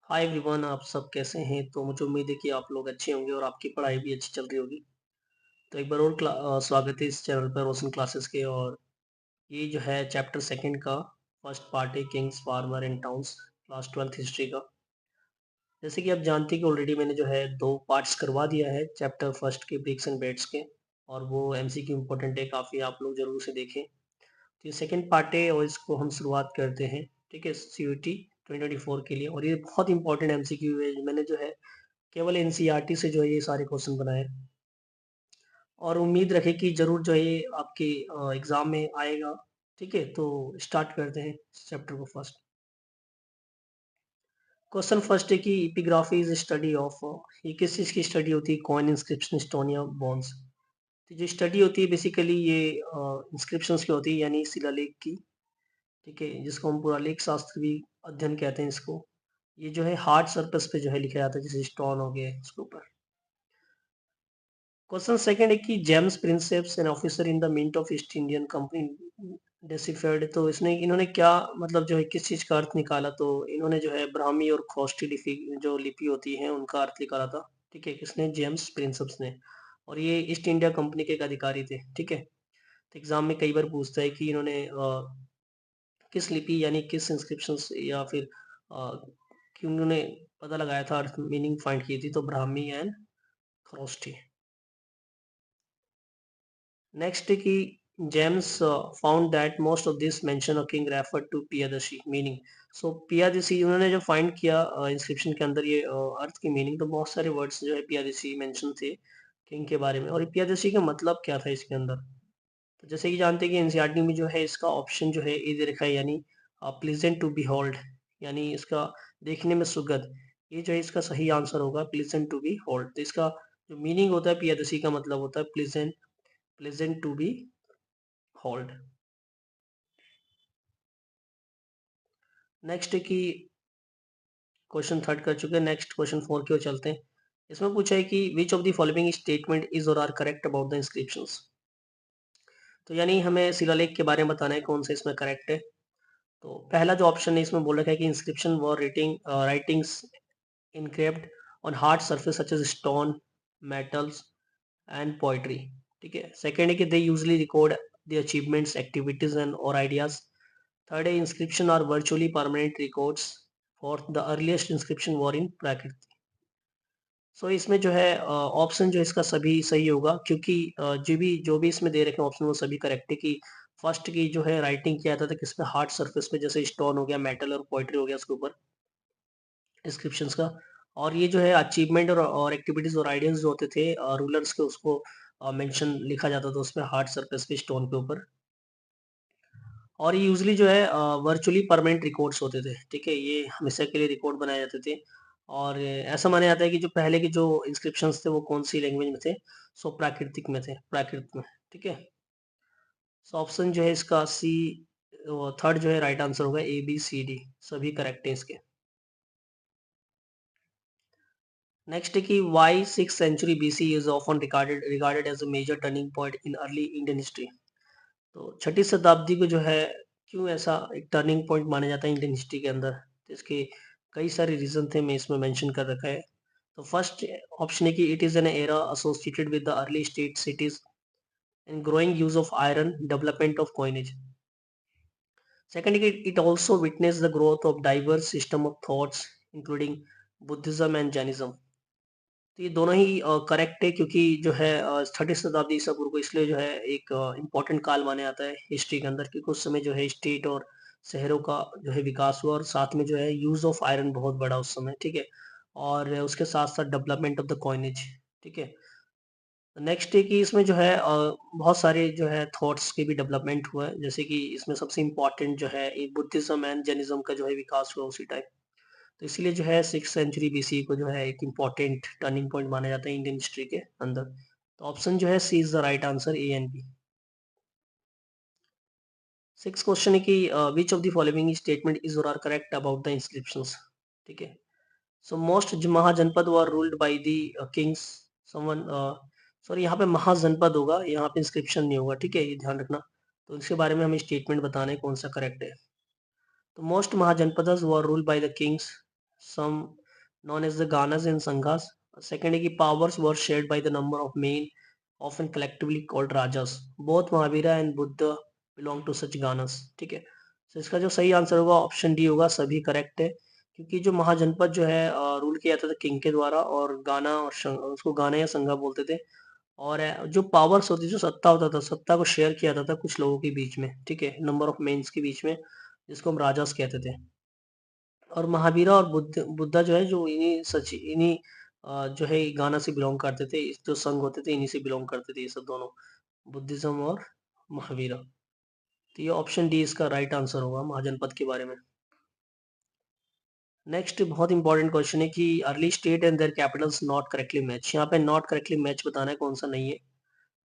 Hi everyone, आप सब कैसे हैं? तो मुझे उम्मीद है कि आप लोग अच्छे होंगे और आपकी पढ़ाई भी अच्छी चल रही होगी। तो एक बार और स्वागत है इस चैनल पर रोशन क्लासेस के। और ये जो है चैप्टर सेकंड का फर्स्ट पार्ट है, Kings farmer and towns, class 12th history का। जैसे कि आप जानते हैं कि ऑलरेडी मैंने जो है 2 पार्ट्स करवा दिया है चैप्टर फर्स्ट के ब्रिक्स एंड बेट्स के, और वो एमसीक्यू इम्पोर्टेंट है काफ़ी, आप लोग ज़रूर उसे देखें। तो ये सेकंड पार्ट है और इसको हम शुरुआत करते हैं। ठीक है, सीयूईटी 2024 के लिए। और ये बहुत इंपॉर्टेंट एमसीक्यू है। मैंने जो है केवल एनसीईआरटी से जो है ये सारे क्वेश्चन बनाए, और उम्मीद रखें कि ज़रूर जो है ये आपके एग्ज़ाम में आएगा। ठीक है, तो स्टार्ट करते हैं इस चैप्टर को फर्स्ट। क्वेश्चन फर्स्ट है कि एपिग्राफी इज स्टडी ऑफ, ये किस चीज़ की स्टडी होती है? कॉइन, इंस्क्रिप्शन, स्टोन या बॉन्स। तो जो स्टडी होती है बेसिकली ये इंस्क्रिप्शंस की होती है, यानी शिलालेख की। ठीक है, जिसको हम पुरालेख शास्त्र भी अध्ययन कहते हैं इसको। ये जो है हार्ड सरफेस पे जो है लिखा जाता है, जैसे स्टोन हो गया इसके ऊपर। क्वेश्चन सेकंड है कि James Prinsep's an officer in the mint of East Indian company deciphered. तो इसने इन्होंने क्या मतलब जो है किस चीज का अर्थ निकाला? तो इन्होंने जो है ब्राह्मी और ख्रोष्टी लिपि, जो लिपि होती है, उनका अर्थ निकाला था। ठीक है, किसने? जेम्स प्रिंसेप्स ने। और ये ईस्ट इंडिया कंपनी के एक अधिकारी थे। ठीक है, तो एग्जाम में कई बार पूछता है कि इन्होंने किस लिपि यानी किस इंस्क्रिप्शन या फिर कि उन्होंने पता लगाया था, अर्थ मीनिंग फाइंड की थी, तो ब्राह्मी एंड ख्रोष्टी। नेक्स्ट है कि James found that most of this mention of king refer to Piyadasi meaning. So Piyadasi उन्होंने जो फाइंड किया इंस्क्रिप्शन के अंदर ये अर्थ की मीनिंग, तो बहुत सारे वर्ड्स जो है पियादशी मेंशन थे किंग के बारे में। और पियादशी का मतलब क्या था इसके अंदर? तो जैसे कि जानते हैं कि एनसीईआरटी में जो है इसका ऑप्शन जो है ए दे रखा है, यानी प्लीजेंट टू बी होल्ड, यानी इसका देखने में सुगंध। ये जो है इसका सही आंसर होगा, प्लीजेंट टू बी होल्ड। तो इसका जो मीनिंग होता है पियादशी का मतलब होता है pleasant, pleasant to be hold. Next है कि क्वेश्चन थर्ड कर चुके हैं, नेक्स्ट क्वेश्चन फोर की ओर चलते हैं। इसमें पूछा है कि which of the following statement is or are correct about the inscriptions. तो यानी हमें शिलालेख के बारे में बताना है कौन सा इसमें करेक्ट है। तो पहला जो ऑप्शन है इसमें बोल रखा है कि inscription were writings encrypt on hard surface such as stone, metals and poetry. ठीक है, सेकेंड है कि they usually record the achievements, activities and और आइडियाज। थर्ड है inscription are virtually permanent records. Fourth, the earliest inscription were in Prakrit. So इसमें जो है option जो है इसका सभी सही होगा, क्योंकि जो भी इसमें दे रखे हैं ऑप्शन वो सभी करेक्ट है। कि फर्स्ट की जो है राइटिंग किया जाता था किस पे? हार्ड सरफेस पे, जैसे स्टोन हो गया, मेटल और पोइट्री हो गया उसके ऊपर इंस्क्रिप्शंस का। और ये जो है अचीवमेंट और एक्टिविटीज और आइडियाज जो होते थे रूलर्स के, उसको मेंशन लिखा जाता था उसमें हार्ड सरफेस पे, स्टोन के ऊपर। और ये यूजली जो है वर्चुअली परमानेंट रिकॉर्ड्स होते थे। ठीक है, ये हमेशा के लिए रिकॉर्ड बनाए जाते थे। और ऐसा माना जाता है कि जो पहले के जो इंस्क्रिप्शंस थे वो कौन सी लैंग्वेज में थे? सो प्राकृतिक में थे, प्राकृत में। ठीक है, सो ऑप्शन जो है इसका सी, थर्ड जो है राइट आंसर होगा, ए बी सी डी सभी करेक्ट है इसके। नेक्स्ट है कि why 6th century BC is often regarded as a major turning point in early Indian history. तो छठी शताब्दी को जो है क्यों ऐसा एक टर्निंग पॉइंट माना जाता है इंडियन हिस्ट्री के अंदर? तो इसके कई सारे रीजन थे, मैं इसमें मेंशन कर रखा है। तो फर्स्ट ऑप्शन है कि it is an era associated with the early state cities and growing use of iron, development of coinage. Second है कि it also witness the growth of diverse system of thoughts including Buddhism and Jainism. तो ये दोनों ही correct है, क्योंकि जो है छठी शताब्दी ईसा पूर्व को इसलिए जो है एक इम्पोर्टेंट काल माना जाता है हिस्ट्री के अंदर, क्योंकि उस समय जो है स्टेट और शहरों का जो है विकास हुआ, और साथ में जो है यूज ऑफ आयरन बहुत बड़ा उस समय। ठीक है, और उसके साथ साथ डेवलपमेंट ऑफ द कॉइनेज। ठीक है, नेक्स्ट है कि इसमें जो है बहुत सारे जो है थॉट्स के भी डेवलपमेंट हुआ है, जैसे कि इसमें सबसे इम्पोर्टेंट जो है बुद्धिज्म एंड जैनिज्म का जो है विकास हुआ उसी टाइम। तो इसीलिए जो है 6th सेंचुरी बीसी को जो है एक इम्पोर्टेंट टर्निंग पॉइंट माना जाता है इंडियन हिस्ट्री के अंदर। तो ऑप्शन जो है C is the right answer, A and B. Six question है कि which of the following statement is or are correct about the inscriptions. ठीक है, so most Mahajanapada were ruled by the kings someone, sorry यहाँ पे महाजनपद होगा, यहाँ पे inscription नहीं होगा। ठीक है, ये ध्यान रखना। तो इसके बारे में हमें स्टेटमेंट बताना है कौन सा करेक्ट है। तो most Mahajanapadas were ruled by the kings, some known as the Ganas and Sanghas. Second है कि powers were shared by the number of men, often collectively called rajas. Both Mahavira and Buddha belong to such Ganas. ठीक है, तो इसका जो सही answer होगा option D होगा, सभी करेक्ट है। क्योंकि जो महाजनपद जो है रूल किया जाता था किंग के द्वारा, और गाना और उसको गाना या संघा बोलते थे। और जो पावर्स होती, जो सत्ता होता था, सत्ता को शेयर किया जाता था कुछ लोगों के बीच में, ठीक है, नंबर ऑफ मेंस के बीच में, जिसको हम राजास कहते थे। और महावीरा और बुद्धा जो है, जो इन्हीं जो है गाना से बिलोंग करते थे, जो संघ होते थे इन्हीं से बिलोंग करते थे ये सब दोनों, बुद्धिज्म और महावीरा। तो ये ऑप्शन डी इसका राइट आंसर होगा महाजनपद के बारे में। नेक्स्ट बहुत इंपॉर्टेंट क्वेश्चन है कि early state and there Capitals not correctly match. यहाँ पे नॉट करेक्टली मैच बताना है कौन सा नहीं है।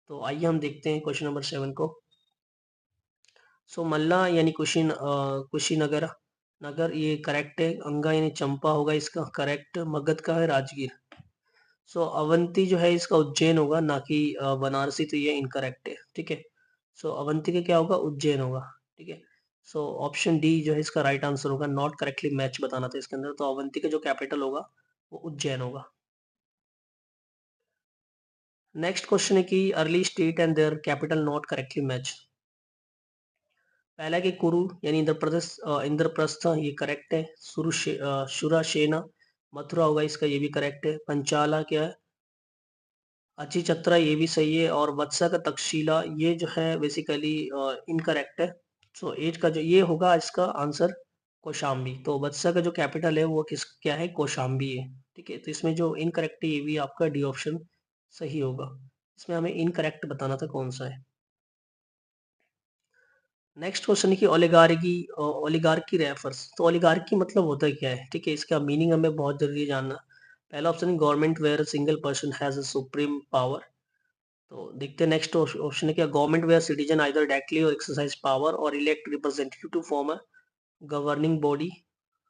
तो आइए हम देखते हैं क्वेश्चन नंबर 7 को। सो मल्ला यानी कुशीनगर नगर ये करेक्ट है। अंगा यानी चंपा होगा इसका करेक्ट। मगध का है राजगीर। सो अवंती जो है इसका उज्जैन होगा, ना कि बनारसी, तो ये इनकरेक्ट है। ठीक है, सो अवंती का क्या होगा, उज्जैन होगा। ठीक है, सो ऑप्शन डी जो है इसका राइट आंसर होगा। नॉट करेक्टली मैच बताना था इसके अंदर, तो अवंती का जो कैपिटल होगा वो उज्जैन होगा। नेक्स्ट क्वेश्चन है कि early state and their capital not correctly match. पहला कि कुरु यानी इंद्रप्रस्थ ये करेक्ट है। शुराशेना मथुरा होगा इसका, ये भी करेक्ट है। पंचाला क्या है, अचिचत्रा, ये भी सही है। और वत्सा का तक्षशिला ये जो है बेसिकली इनकरेक्ट है। सो एट का जो ये होगा इसका आंसर कौशाम्बी। तो वत्सा का जो कैपिटल है वो क्या है, कौशाम्बी है। ठीक है, तो इसमें जो इनकरेक्ट है ये भी आपका डी ऑप्शन सही होगा। इसमें हमें इनकरेक्ट बताना था कौन सा है। नेक्स्ट क्वेश्चन है कि ओलिगार्की रेफर्स, तो ओलिगार्की मतलब होता है क्या है। ठीक है, इसका मीनिंग हमें बहुत जरूरी है जानना। पहला ऑप्शन है government where single person has a supreme power. तो देखते हैं नेक्स्ट ऑप्शन है क्या, government where citizen either directly और एक्सरसाइज पावर और elect representative to form a governing body.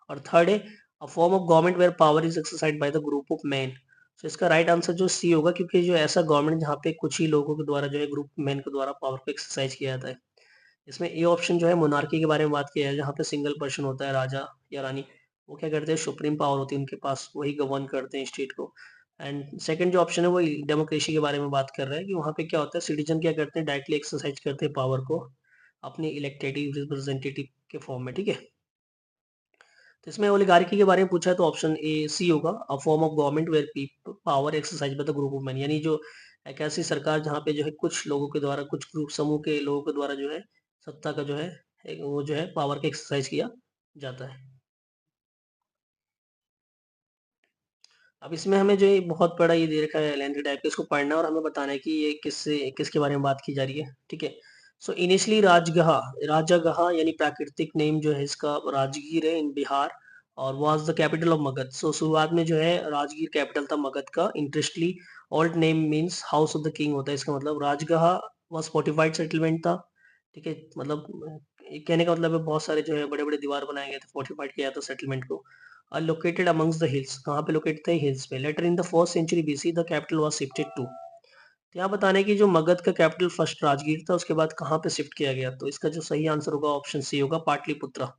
और थर्ड है a form of government where power is exercise by the group of man. तो इसका राइट आंसर जो सी होगा, क्योंकि जो ऐसा गवर्नमेंट जहाँ पे कुछ ही लोगों के द्वारा जो है ग्रुप मैन के द्वारा पावर को एक्सरसाइज किया जाता है। इसमें ए ऑप्शन जो है मोनार्की के बारे में बात किया है, जहाँ पे सिंगल पर्सन होता है, राजा या रानी। वो क्या करते हैं, सुप्रीम पावर होती है उनके पास, वही गवर्न करते हैं स्टेट को। एंड सेकंड जो ऑप्शन है वो डेमोक्रेसी के बारे में बात कर रहा है, कि वहाँ पे क्या होता है, सिटीजन क्या करते हैं, डायरेक्टली एक्सरसाइज करते हैं पावर को अपने इलेक्टेड रिप्रेजेंटेटिव के फॉर्म में। ठीक है, तो इसमें ओलिगार्की के बारे में पूछा है, तो ऑप्शन ए सी होगा, a form of government where power exercise by the group of man. यानी जो एक ऐसी सरकार जहाँ पे जो है कुछ लोगों के द्वारा, कुछ ग्रुप समूह के लोगों के द्वारा जो है सत्ता का जो है वो जो है पावर का एक्सरसाइज किया जाता है। अब इसमें हमें जो ये बहुत बड़ा ये दे रखा है लेंथी टाइप का, इसको पढ़ना है और हमें बताना है कि ये किसके बारे में बात की जा रही है। ठीक है, सो इनिशियली राजगहा यानी प्राकृतिक नेम जो है इसका राजगीर है इन बिहार, और was the capital of Magadh. So शुरुआत में जो है राजगीर कैपिटल था मगध का। Interestingly old name means house of the king होता है इसका मतलब। राजगहा वाज फोर्टिफाइड सेटलमेंट था। ठीक है, मतलब कहने का मतलब है बहुत सारे जो है बड़े बड़े दीवार बनाए गए थे, फोर्टिफाइड किया था सेटलमेंट को। are located amongst the hills, कहाँ पे लोकेटेड थे, हिल्स पे। Later in the first century BC the capital was shifted to. तो यहाँ बताने की जो मगध का कैपिटल फर्स्ट राजगीर था, उसके बाद कहाँ पे शिफ्ट किया गया। तो इसका जो सही आंसर होगा ऑप्शन सी होगा, पाटलिपुत्रा।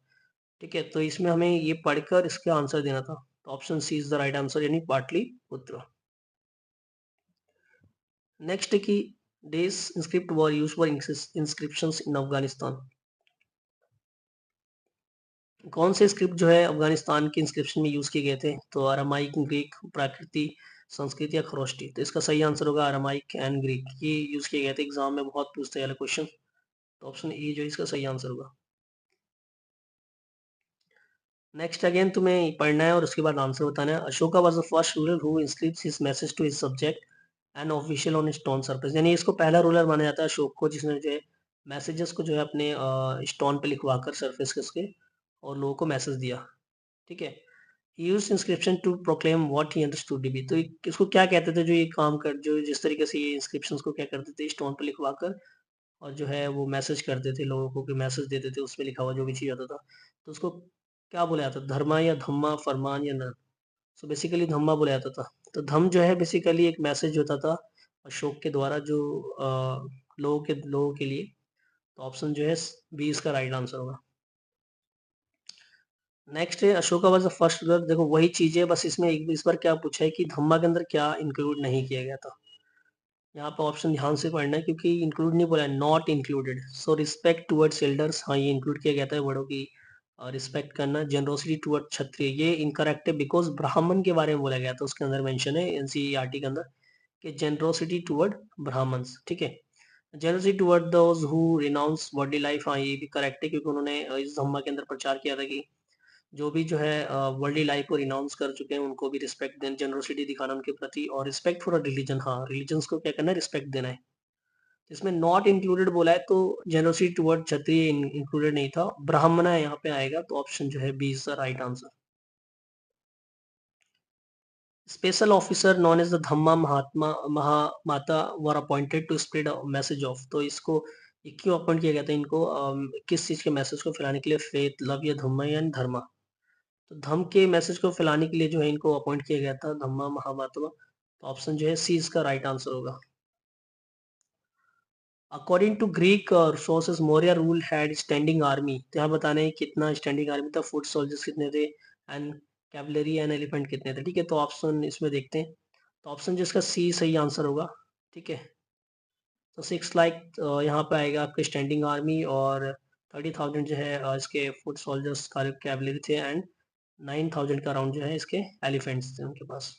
ठीक है, तो इसमें हमें ये पढ़कर इसका आंसर देना था, तो option C is the right answer, यानी पाटलिपुत्र। नेक्स्ट है कि these script were used for inscriptions in Afghanistan. कौन से स्क्रिप्ट जो है अफगानिस्तान के इंस्क्रिप्शन में यूज किए गए थे। तो अरामाइक, ग्रीक, प्राकृति, संस्कृत या खरोष्टी। तो इसका सही आंसर होगा अरामाइक एंड ग्रीक, ये यूज किए गए थे। एग्जाम में बहुत पूछते हैं क्वेश्चन, तो ऑप्शन ए जो इसका सही आंसर होगा। नेक्स्ट अगेन तुम्हें पढ़ना है और उसके बाद आंसर बताना है। Ashoka was the first ruler who inscript his message to his subject and official on stone surface. यानी इसको पहला रूलर माना जाता है अशोक को, जिसने जो है मैसेजेस को जो है अपने स्टोन पे लिखवाकर सरफेस के और लोगों को मैसेज दिया। ठीक है, he used inscription to proclaim what he understood to be। तो इसको क्या कहते थे, जो ये काम कर, जो जिस तरीके से ये इंस्क्रिप्शंस को क्या करते थे, स्टोन पे लिखवा कर और जो है वो मैसेज करते थे लोगों को, कि मैसेज देते थे उसमें लिखा हुआ जो भी चीज आता था। तो उसको क्या बोला जाता था, धर्मा या धम्मा, फरमान या नन। सो बेसिकली धम्मा बोला जाता था। तो धम जो है बेसिकली एक मैसेज होता था अशोक के द्वारा, जो लोगों के लिए। तो ऑप्शन जो है बी इसका राइट आंसर होगा। नेक्स्ट है Ashoka was the first ruler. देखो वही चीज है, बस इसमें इस बार क्या पूछा है कि धम्मा के अंदर क्या इंक्लूड नहीं किया गया था। यहाँ पे ऑप्शन ध्यान से पढ़ना है क्योंकि इंक्लूड नहीं बोला है, not included. So respect towards elders, हाँ ये इंक्लूड किया गया था, बड़ों की रिस्पेक्ट करना। जनरोसिटी टुवर्ड क्षत्रिय, ये इनकरेक्ट है बिकॉज ब्राह्मण के बारे में बोला गया था, उसके अंदर मेंशन है एनसीईआरटी के अंदर कि जनरोसिटी टुवर्ड ब्राह्मण्स, ठीक है। Generosity toward those who renounce body life, हाँ ये भी करेक्ट है क्योंकि उन्होंने इस धम्मा के अंदर प्रचार किया था कि जो भी जो है वर्ल्डली लाइफ को रिनाउंस कर चुके हैं उनको भी रिस्पेक्ट देना, जनरोसिटी दिखाना उनके प्रति, और रिस्पेक्ट फॉर अ रिलीजन, हाँ रिलीजन्स को क्या करना है, रिस्पेक्ट देना है। इसमें नॉट इंक्लूडेड बोला है तो जनरोसिटी टुवर्ड क्षत्रिय इंक्लूडेड नहीं था, ब्राह्मण यहाँ पे आएगा, तो ऑप्शन जो है B is the right answer. Special officer known as the Dhamma Mahatma Mahamatta were appointed to spread message of, तो इसको ये क्यों अपॉइंट किया गया था इनको, किस चीज के मैसेज को फैलाने के लिए, फेथ, लव या धम्मा या धर्मा। तो धम्म के मैसेज को फैलाने के लिए जो है इनको अपॉइंट किया गया था, धम्मा महामात्मा। तो ऑप्शन जो है सी इसका राइट आंसर होगा। According to Greek sources Maurya rule had standing army, तो यहाँ बताने हैं कितना स्टैंडिंग आर्मी था, फुट सोल्जर्स कितने थे, एंड कैवलरी एंड एलिफेंट कितने थे, ठीक है। तो ऑप्शन इसमें देखते हैं, तो ऑप्शन जिसका सी सही आंसर होगा, ठीक है। तो 6 लाख यहाँ पे आएगा आपके स्टैंडिंग आर्मी, और 30,000 जो है इसके फुट सोल्जर्स का कैवलरी थे, एंड 9,000 का राउंड जो है इसके एलिफेंट्स थे उनके पास।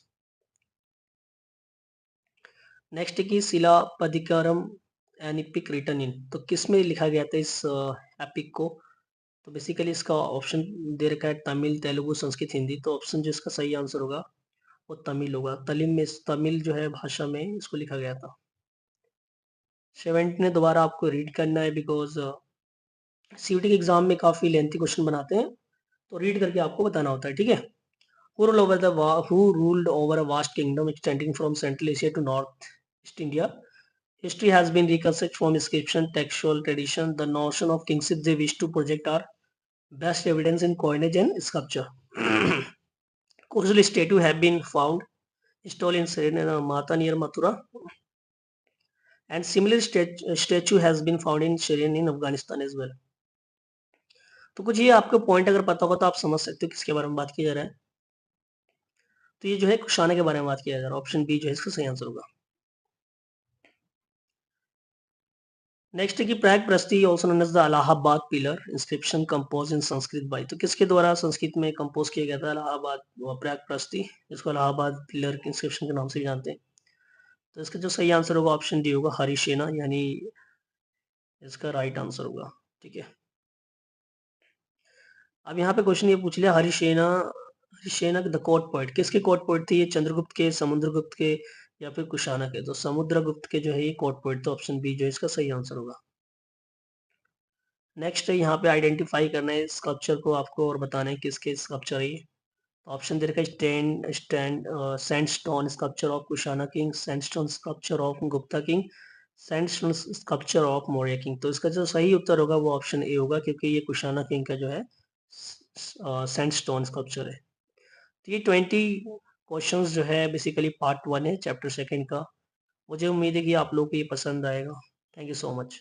नेक्स्ट की शिलापदिकारम एन इपिक रिटन इन, तो किस में लिखा गया था इस एपिक को। तो बेसिकली इसका ऑप्शन दे रखा है तमिल, तेलुगु, संस्कृत, हिंदी। तो ऑप्शन जो इसका सही आंसर होगा वो तमिल होगा। तमिल जो है भाषा में इसको लिखा गया था। 70 ने दोबारा आपको रीड करना है बिकॉज सीयूटी के एग्जाम में काफी लेंथी क्वेश्चन बनाते हैं, तो रीड करके आपको बताना होता है, ठीक है। Who ruled over a vast kingdom extending from Central Asia to North East India? History has been reconstructed from inscription, textual tradition. The notion of kingship they wish to project are best evidence in coinage and sculpture. Coastal statue have been found installed in Sarinamata near Mathura, and similar statue has been found in Shirin in Afghanistan as well. तो कुछ ये आपको point अगर पता होगा तो आप समझ सकते हो किसके बारे में बात की जा रहा है। तो ये जो है कुशाना के बारे में बात किया जा रहा है, ऑप्शन बी जो है इसका सही आंसर होगा। नेक्स्ट की Prayag Prashasti also known as the Allahabad pillar inscription compose in Sanskrit by, तो किसके द्वारा संस्कृत में कंपोज किया गया था इलाहाबाद प्रयाग प्रस्ती, जिसको इलाहाबाद पिलर इंस्क्रिप्शन के नाम से जानते हैं। तो इसका जो सही आंसर होगा ऑप्शन डी होगा, हरिसेना, यानी इसका राइट आंसर होगा, ठीक है। अब यहाँ पे क्वेश्चन ये पूछ लिया, हरिसेना द कोर्ट पोएट, किसके कोर्ट पोएट थे ये, चंद्रगुप्त के, समुद्रगुप्त के, या फिर कुशाना के। तो समुद्रगुप्त के जो है ये कोर्ट पोएट, तो ऑप्शन बी जो है इसका सही आंसर होगा। नेक्स्ट यहाँ पे आइडेंटिफाई करना है स्कल्पचर को आपको और बताना है किसके स्कल्पचर है ये। ऑप्शन दे रखा है sandstone sculpture of Kushana king, sandstone sculpture of Gupta king, sandstone sculpture of Maurya king. तो इसका जो सही उत्तर होगा वो ऑप्शन ए होगा क्योंकि ये कुशाना किंग का जो है सैंडस्टोन स्कल्पचर है। तो ये 20 क्वेश्चंस जो है बेसिकली पार्ट 1 है चैप्टर 2 का। मुझे उम्मीद है कि आप लोगों को ये पसंद आएगा। Thank you so much.